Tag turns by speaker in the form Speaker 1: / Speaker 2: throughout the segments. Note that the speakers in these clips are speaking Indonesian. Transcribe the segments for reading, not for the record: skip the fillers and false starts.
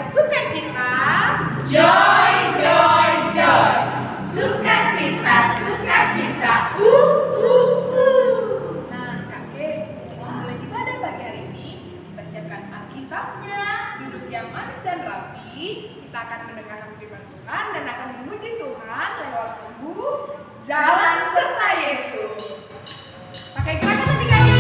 Speaker 1: sukacita.
Speaker 2: Joy, joy, joy. Sukacita, sukacita.
Speaker 1: Nah, kakek, mau mulai ibadah pagi hari ini, kita siapkan Alkitabnya, duduk yang manis dan rapi. Kita akan mendengarkan firman Tuhan dan akan memuji Tuhan lewat lagu Jalan Serta Yesus. Pakai gerakan tadi kakek.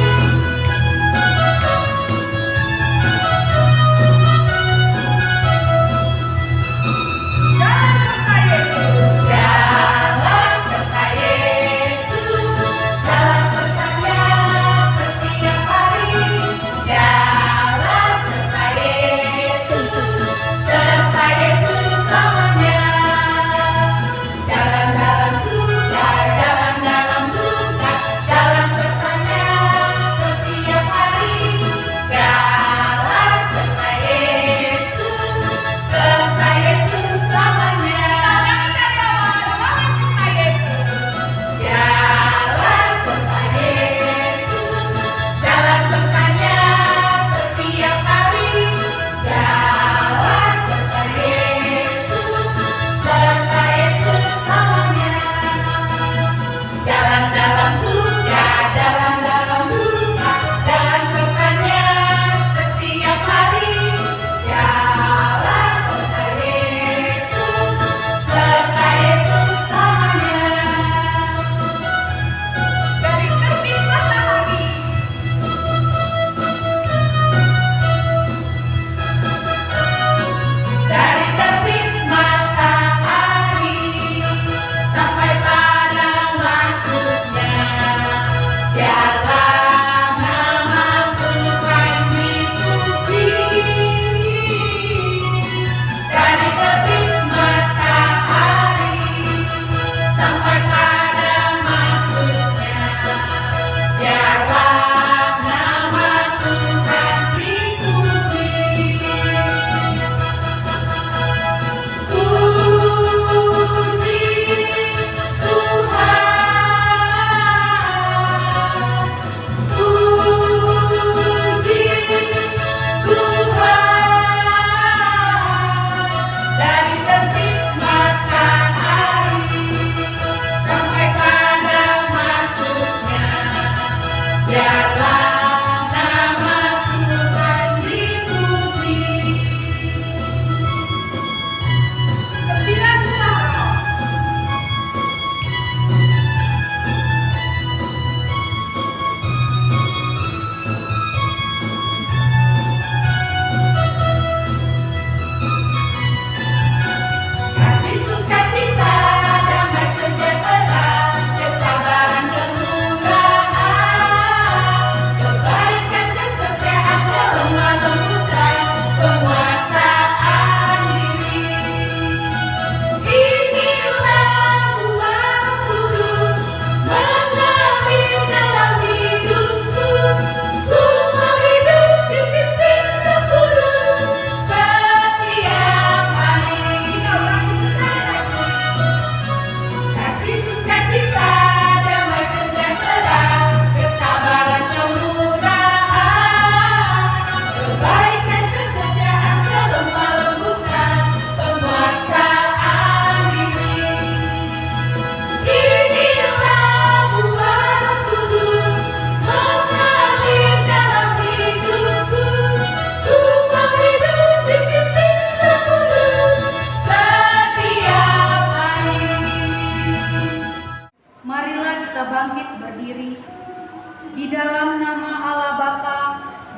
Speaker 3: Di dalam nama Allah Bapa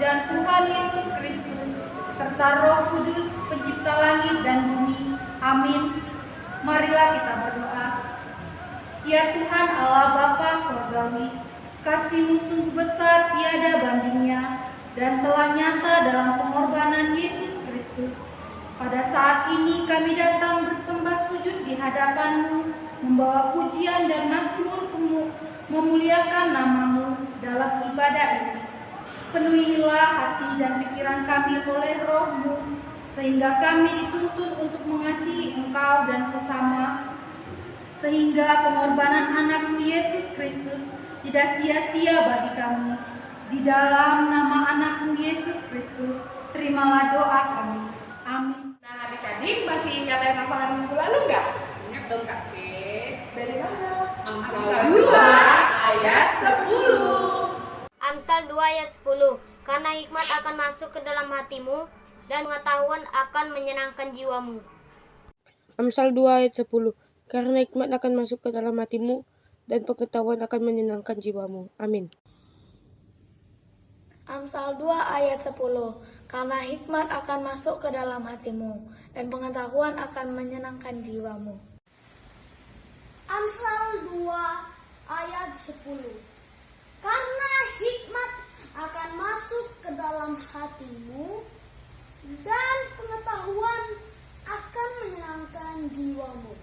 Speaker 3: dan Tuhan Yesus Kristus serta Roh Kudus pencipta langit dan bumi. Amin. Marilah kita berdoa. Ya Tuhan Allah Bapa Surgawi, kasih-Mu sungguh besar tiada bandingnya dan telah nyata dalam pengorbanan Yesus Kristus. Pada saat ini kami datang bersembah sujud di hadapan-Mu, membawa pujian dan mazmur memuliakan nama-Mu dalam ibadah ini. Penuhilah hati dan pikiran kami oleh Roh-Mu, sehingga kami dituntun untuk mengasihi Engkau dan sesama, sehingga pengorbanan anak-Mu Yesus Kristus tidak sia-sia bagi kami. Di dalam nama anak-Mu Yesus Kristus, terimalah doa kami. Amin.
Speaker 1: dong Kak Ke. Dari mana?
Speaker 2: Amsal 2 ayat 10.
Speaker 4: Amsal 2 ayat 10. Karena hikmat akan masuk ke dalam hatimu dan pengetahuan akan menyenangkan jiwamu.
Speaker 5: Amsal 2 ayat 10. Karena hikmat akan masuk ke dalam hatimu dan pengetahuan akan menyenangkan jiwamu. Amin.
Speaker 6: Amsal 2 ayat 10. Karena hikmat akan masuk ke dalam hatimu dan pengetahuan akan menyenangkan jiwamu.
Speaker 7: Amsal 2 ayat 10. Karena hikmat akan masuk ke dalam hatimu dan pengetahuan akan menyenangkan jiwamu.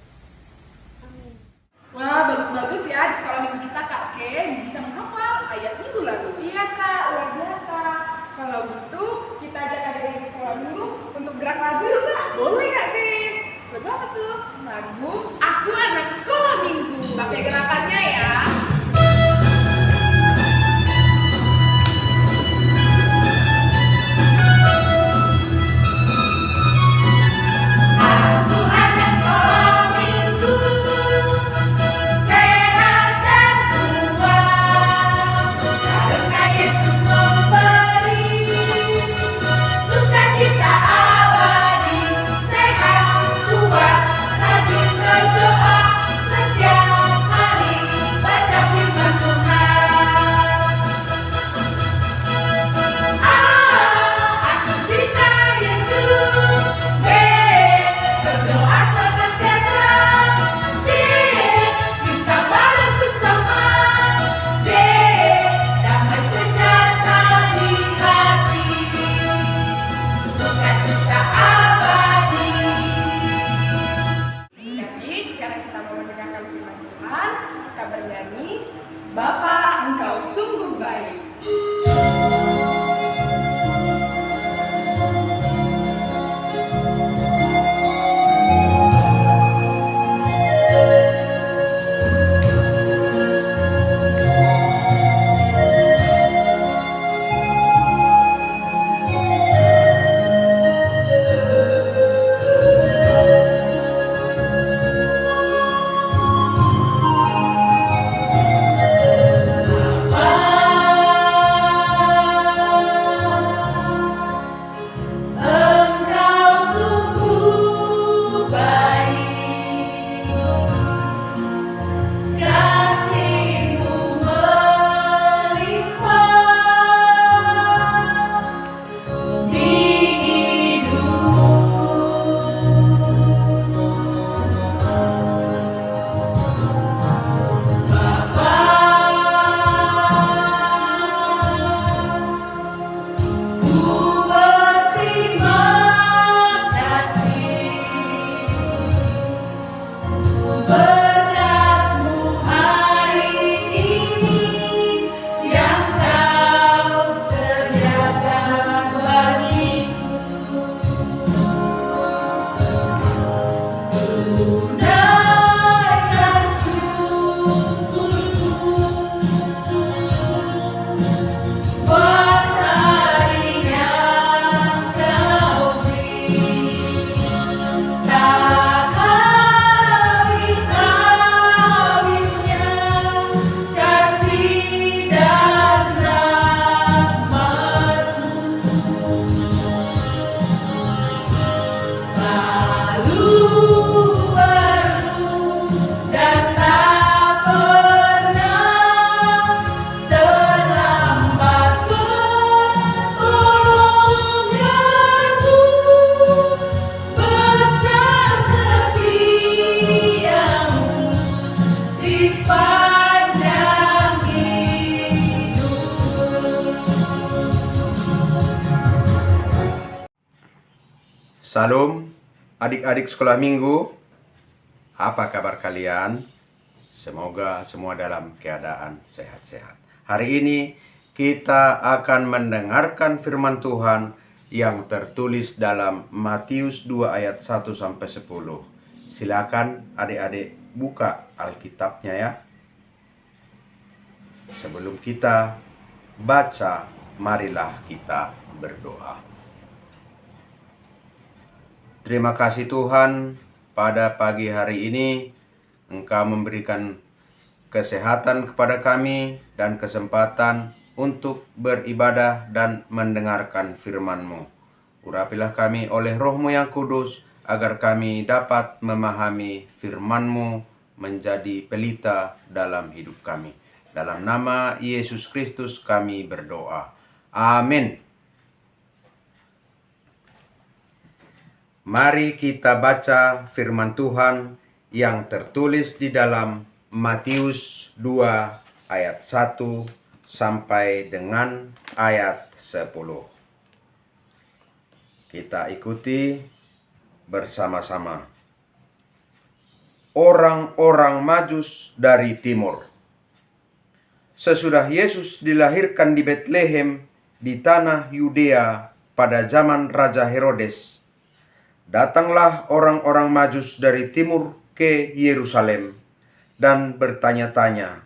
Speaker 7: Amin.
Speaker 1: Wah, bagus-bagus ya di sekolah minggu kita Kak Ke bisa menghafal ayat minggu lalu. Iya Kak, luar biasa. Kalau gitu kita ajak adik-adik di sekolah minggu untuk gerak lagu yuk Kak. Boleh Kak Ke? Lagu apa tuh? Lagu Aku Anak Sekolah Minggu. Pakai gerakannya ya.
Speaker 2: Aku anak sekolah minggu, sehat dan kuat, karena Yesus memberi sukacita abadi. Sehat, kuat, rajin berdoa setiap hari, baca firman Tuhan. Aku cinta Yesus. Berdoa senantiasa. Cinta balas bersama. Damai sejahtera di hati. Sukacita abadi.
Speaker 1: Jadi sekarang kita mau mendengarkan firman Tuhan. Kita bernyanyi Bapa Engkau Sungguh Baik.
Speaker 2: Engkau sungguh baik, kasih-Mu melimpah di hidup. Bapa, ku berterima kasih berkat-Mu hari ini yang Kau sediakan bagiku. Tunaikan syukurku buat hari yang Kau beri. Tak habis-habisnya kasih dan rahmat-Mu. Selalu baru dan tak pernah terlambat pertolongan-Mu. Besar setiamu di sepanjang hidup.
Speaker 8: Salam adik-adik sekolah minggu. Apa kabar kalian? Semoga semua dalam keadaan sehat-sehat. Hari ini kita akan mendengarkan firman Tuhan yang tertulis dalam Matius 2 ayat 1 sampai 10. Silakan adik-adik buka Alkitabnya ya. Sebelum kita baca, marilah kita berdoa. Terima kasih Tuhan, pada pagi hari ini Engkau memberikan kesehatan kepada kami dan kesempatan untuk beribadah dan mendengarkan firman-Mu. Urapilah kami oleh Roh-Mu yang kudus, agar kami dapat memahami firman-Mu menjadi pelita dalam hidup kami. Dalam nama Yesus Kristus kami berdoa. Amin. Mari kita baca firman Tuhan yang tertulis di dalam Matius 2 ayat 1 sampai dengan ayat 10. Kita ikuti bersama-sama. Orang-orang Majus dari timur. Sesudah Yesus dilahirkan di Betlehem di tanah Yudea pada zaman Raja Herodes, datanglah orang-orang Majus dari timur ke Yerusalem dan bertanya-tanya,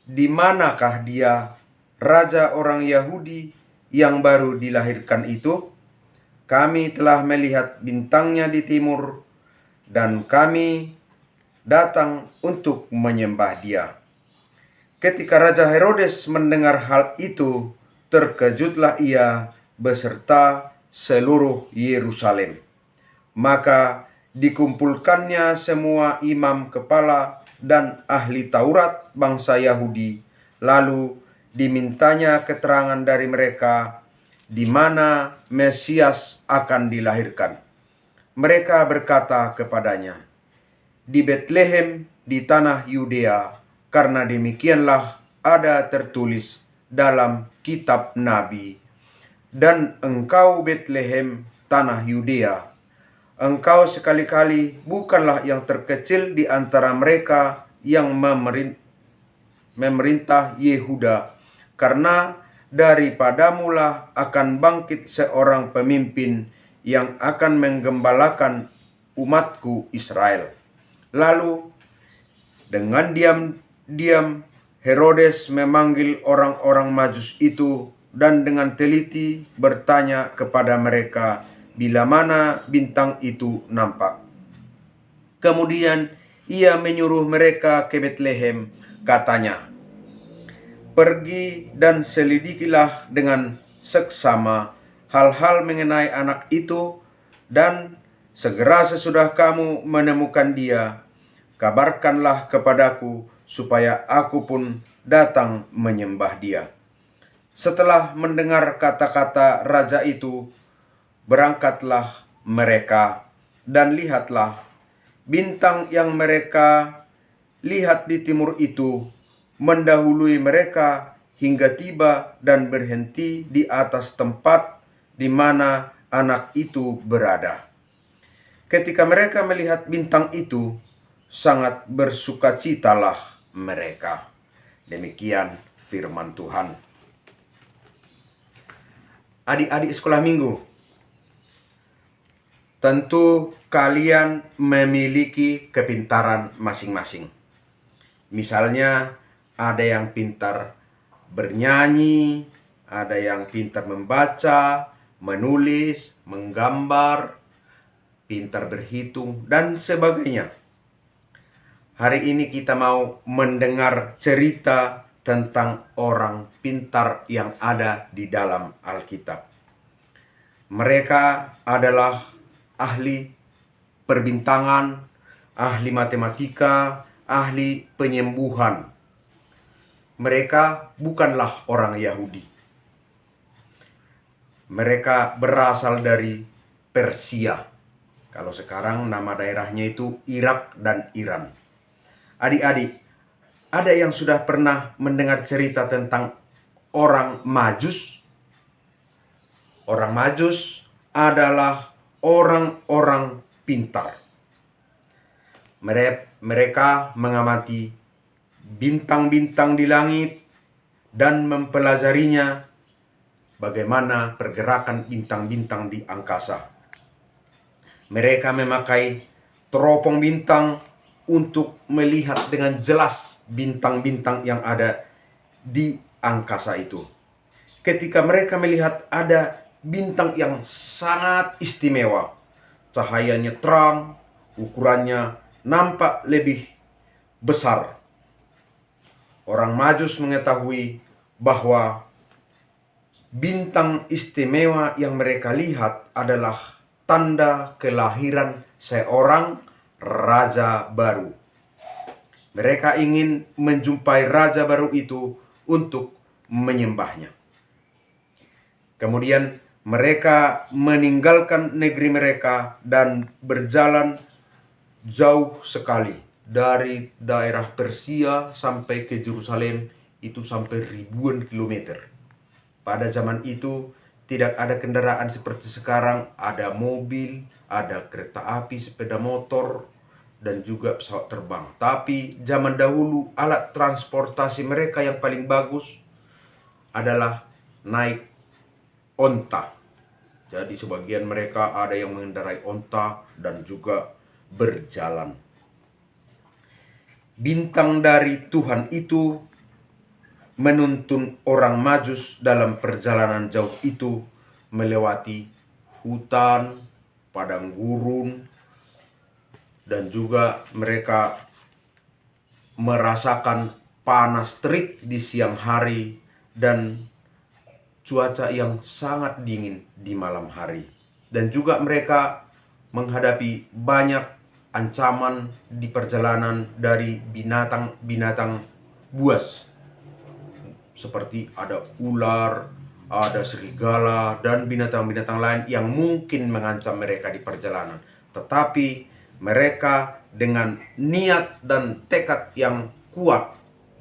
Speaker 8: "Di manakah dia, raja orang Yahudi yang baru dilahirkan itu? Kami telah melihat bintangnya di timur, dan kami datang untuk menyembah dia." Ketika Raja Herodes mendengar hal itu, terkejutlah ia beserta seluruh Yerusalem. Maka dikumpulkannya semua imam kepala dan ahli Taurat bangsa Yahudi, lalu dimintanya keterangan dari mereka di mana Mesias akan dilahirkan. Mereka berkata kepadanya, "Di Betlehem di tanah Yudea, karena demikianlah ada tertulis dalam kitab Nabi, dan engkau Betlehem tanah Yudea, engkau sekali-kali bukanlah yang terkecil di antara mereka yang memerintah Yehuda, karena daripadamulah akan bangkit seorang pemimpin yang akan menggembalakan umatku Israel." Lalu dengan diam-diam Herodes memanggil orang-orang Majus itu dan dengan teliti bertanya kepada mereka bila mana bintang itu nampak. Kemudian ia menyuruh mereka ke Betlehem, katanya, "Pergi dan selidikilah dengan seksama hal-hal mengenai anak itu, dan segera sesudah kamu menemukan dia, kabarkanlah kepadaku supaya aku pun datang menyembah dia." Setelah mendengar kata-kata raja itu, berangkatlah mereka, dan lihatlah, bintang yang mereka lihat di timur itu mendahului mereka hingga tiba dan berhenti di atas tempat di mana anak itu berada. Ketika mereka melihat bintang itu, sangat bersukacitalah mereka. Demikian firman Tuhan. Adik-adik sekolah minggu, tentu kalian memiliki kepintaran masing-masing. Misalnya, ada yang pintar bernyanyi, ada yang pintar membaca, menulis, menggambar, pintar berhitung, dan sebagainya. Hari ini kita mau mendengar cerita tentang orang pintar yang ada di dalam Alkitab. Mereka adalah ahli perbintangan, ahli matematika, ahli penyembuhan. Mereka bukanlah orang Yahudi. Mereka berasal dari Persia. Kalau sekarang nama daerahnya itu Irak dan Iran. Adik-adik, ada yang sudah pernah mendengar cerita tentang orang Majus? Orang Majus adalah orang-orang pintar. Mereka mengamati bintang-bintang di langit dan mempelajarinya, bagaimana pergerakan bintang-bintang di angkasa. Mereka memakai teropong bintang untuk melihat dengan jelas bintang-bintang yang ada di angkasa itu. Ketika mereka melihat ada bintang yang sangat istimewa, cahayanya terang, ukurannya nampak lebih besar. Orang Majus mengetahui bahwa bintang istimewa yang mereka lihat adalah tanda kelahiran seorang raja baru. Mereka ingin menjumpai raja baru itu untuk menyembahnya. Kemudian mereka meninggalkan negeri mereka dan berjalan jauh sekali dari daerah Persia sampai ke Yerusalem, itu sampai ribuan kilometer. Pada zaman itu tidak ada kendaraan seperti sekarang, ada mobil, ada kereta api, sepeda motor, dan juga pesawat terbang. Tapi zaman dahulu alat transportasi mereka yang paling bagus adalah naik onta. Jadi sebagian mereka ada yang mengendarai onta dan juga berjalan. Bintang dari Tuhan itu menuntun orang Majus dalam perjalanan jauh itu melewati hutan, padang gurun, dan juga mereka merasakan panas terik di siang hari dan cuaca yang sangat dingin di malam hari. Dan juga mereka menghadapi banyak ancaman di perjalanan dari binatang-binatang buas. Seperti ada ular, ada serigala, dan binatang-binatang lain yang mungkin mengancam mereka di perjalanan. Tetapi mereka dengan niat dan tekad yang kuat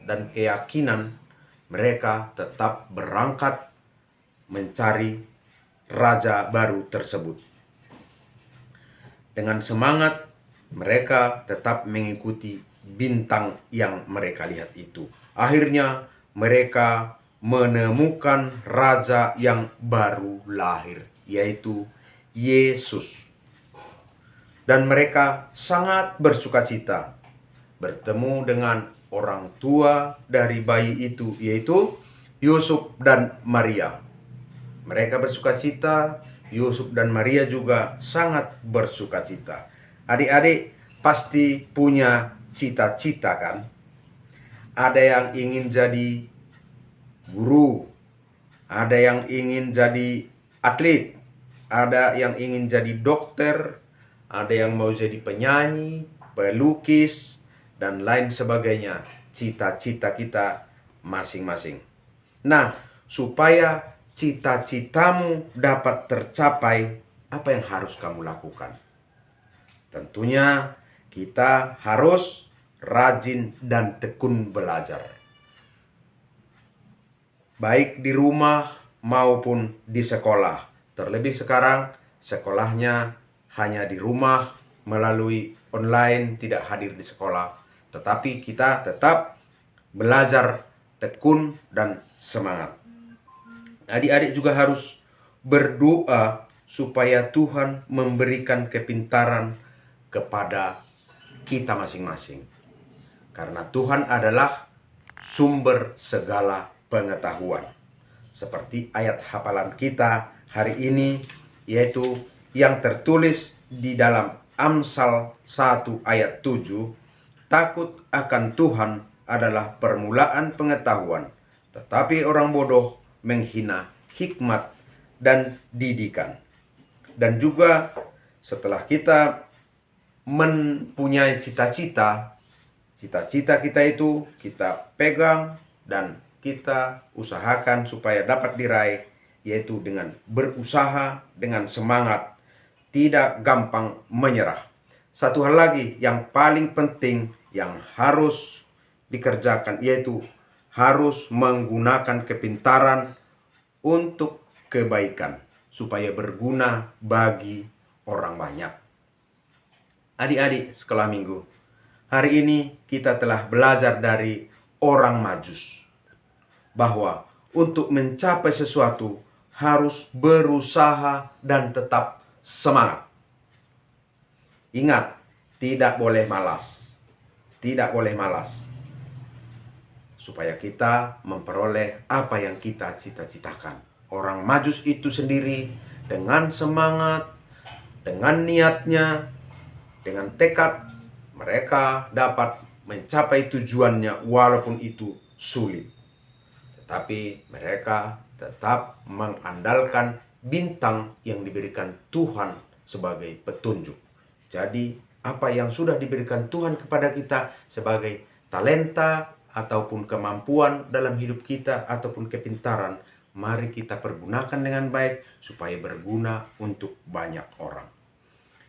Speaker 8: dan keyakinan, mereka tetap berangkat mencari raja baru tersebut. Dengan semangat, mereka tetap mengikuti bintang yang mereka lihat itu. Akhirnya mereka menemukan raja yang baru lahir, yaitu Yesus. Dan mereka sangat bersukacita bertemu dengan orang tua dari bayi itu, yaitu Yusuf dan Maria. Mereka bersukacita, Yusuf dan Maria juga sangat bersukacita. Adik-adik pasti punya cita-cita kan? Ada yang ingin jadi guru, ada yang ingin jadi atlet, ada yang ingin jadi dokter, ada yang mau jadi penyanyi, pelukis, dan lain sebagainya. Cita-cita kita masing-masing. Nah, supaya cita-citamu dapat tercapai, apa yang harus kamu lakukan? Tentunya kita harus rajin dan tekun belajar. Baik di rumah maupun di sekolah. Terlebih sekarang sekolahnya hanya di rumah melalui online, tidak hadir di sekolah. Tetapi kita tetap belajar tekun dan semangat. Adik-adik juga harus berdoa supaya Tuhan memberikan kepintaran kepada kita masing-masing. Karena Tuhan adalah sumber segala pengetahuan. Seperti ayat hafalan kita hari ini, yaitu yang tertulis di dalam Amsal 1 ayat 7, takut akan Tuhan adalah permulaan pengetahuan, tetapi orang bodoh menghina hikmat dan didikan. Dan juga setelah kita mempunyai cita-cita kita itu kita pegang dan kita usahakan supaya dapat diraih, yaitu dengan berusaha, dengan semangat, tidak gampang menyerah. Satu hal lagi yang paling penting yang harus dikerjakan, yaitu harus menggunakan kepintaran untuk kebaikan, supaya berguna bagi orang banyak. Adik-adik sekolah minggu, hari ini kita telah belajar dari orang Majus bahwa untuk mencapai sesuatu harus berusaha dan tetap semangat. Ingat, tidak boleh malas. Tidak boleh malas. Supaya kita memperoleh apa yang kita cita-citakan. Orang Majus itu sendiri dengan semangat, dengan niatnya, dengan tekad, mereka dapat mencapai tujuannya walaupun itu sulit. Tetapi mereka tetap mengandalkan bintang yang diberikan Tuhan sebagai petunjuk. Jadi apa yang sudah diberikan Tuhan kepada kita sebagai talenta ataupun kemampuan dalam hidup kita ataupun kepintaran, mari kita pergunakan dengan baik supaya berguna untuk banyak orang.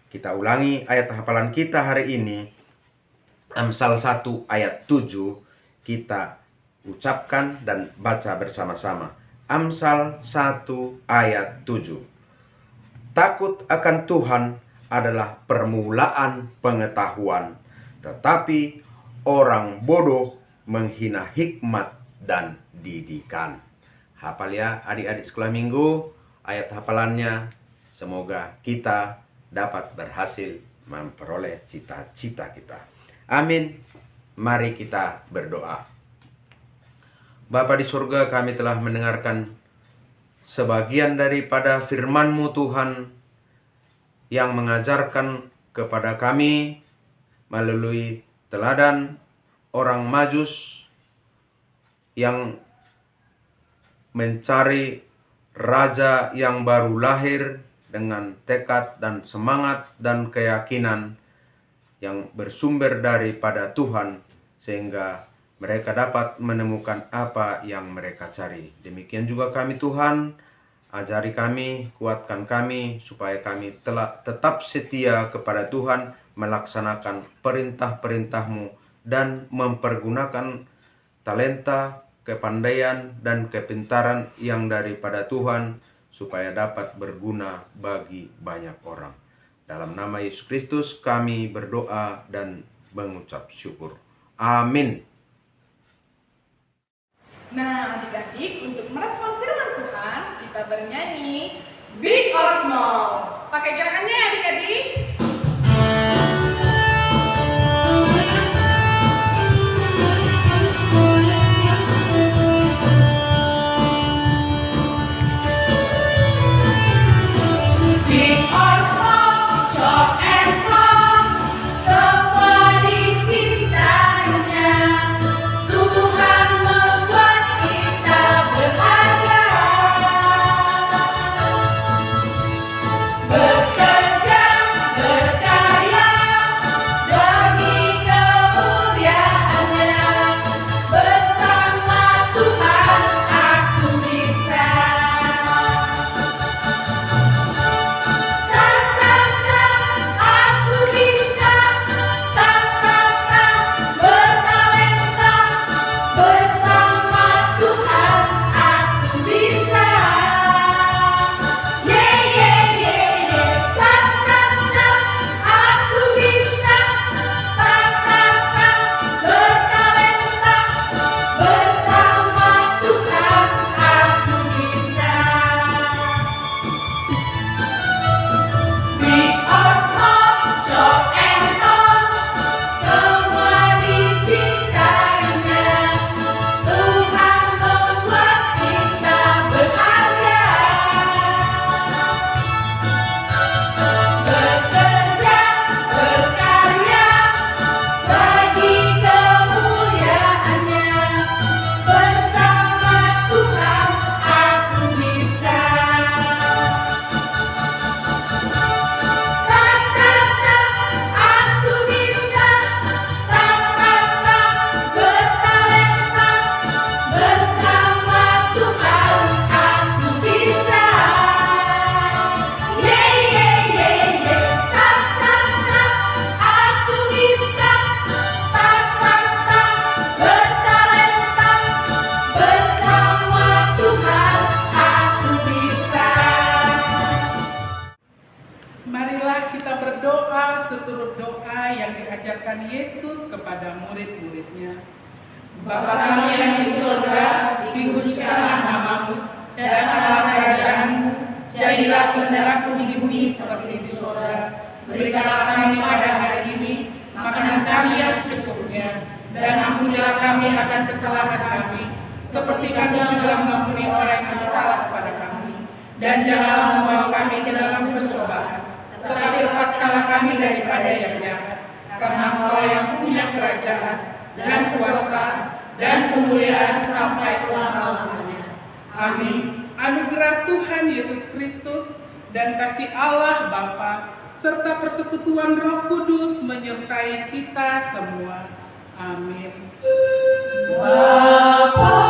Speaker 8: Kita ulangi ayat hafalan kita hari ini. Amsal 1 ayat 7 kita ucapkan dan baca bersama-sama. Amsal 1 ayat 7. Takut akan Tuhan adalah permulaan pengetahuan, tetapi orang bodoh menghina hikmat dan didikan. Hafal ya adik-adik sekolah minggu ayat hafalannya. Semoga kita dapat berhasil memperoleh cita-cita kita. Amin. Mari kita berdoa. Bapa di surga, kami telah mendengarkan sebagian daripada firman-Mu Tuhan yang mengajarkan kepada kami melalui teladan orang Majus yang mencari raja yang baru lahir dengan tekad dan semangat dan keyakinan yang bersumber daripada Tuhan, sehingga mereka dapat menemukan apa yang mereka cari. Demikian juga kami Tuhan, ajari kami, kuatkan kami, supaya kami tetap setia kepada Tuhan, melaksanakan perintah-perintah-Mu, dan mempergunakan talenta, kepandaian, dan kepintaran yang daripada Tuhan, supaya dapat berguna bagi banyak orang. Dalam nama Yesus Kristus kami berdoa dan mengucap syukur. Amin.
Speaker 1: Nah, adik-adik, untuk merespon firman Tuhan, kita bernyanyi Big or Small. Pakai gerakannya ya adik-adik.
Speaker 2: Big or small, short and tall, semua dicintainya. Tuhan membuat kita berharga. Bekerja, berkarya, demi kemuliaannya. Bersama Tuhan aku bisa. Aku bisa, bertalenta, bersama Tuhan aku bisa. Yeah, yeah, yeah, yeah. Aku bisa, bertalenta, bersama Tuhan aku bisa. Big or small, short and tall, semua dicintainya. Tuhan membuat kita berharga. Bekerja, berkarya, bagi kemuliaannya. Bersama Tuhan aku bisa. Aku bisa, bertalenta, bersama Tuhan aku bisa. Yeah, yeah, yeah, yeah. Aku bisa, bertalenta, bersama Tuhan aku bisa.
Speaker 9: Marilah kita berdoa seturut doa yang diajarkan Yesus kepada murid-muridnya.
Speaker 2: Bapa kami yang di surga, dikuduskanlah namamu, datanglah kerajaanmu, jadilah kehendakmu di bumi seperti di surga. Berikanlah kami pada hari ini makanan kami yang secukupnya, dan ampunilah kami akan kesalahan kami, seperti kami juga mengampuni orang yang bersalah kepada kami. Dan janganlah membawa kami ke dalam pencobaan, tetapi lepaskanlah kami daripada yang jahat.
Speaker 9: karena Engkau yang punya kerajaan dan kuasa dan kemuliaan sampai selama-lamanya. Amin. Anugerah Tuhan Yesus Kristus dan kasih Allah Bapa serta persekutuan Roh Kudus menyertai kita semua. Amin.
Speaker 2: Bapa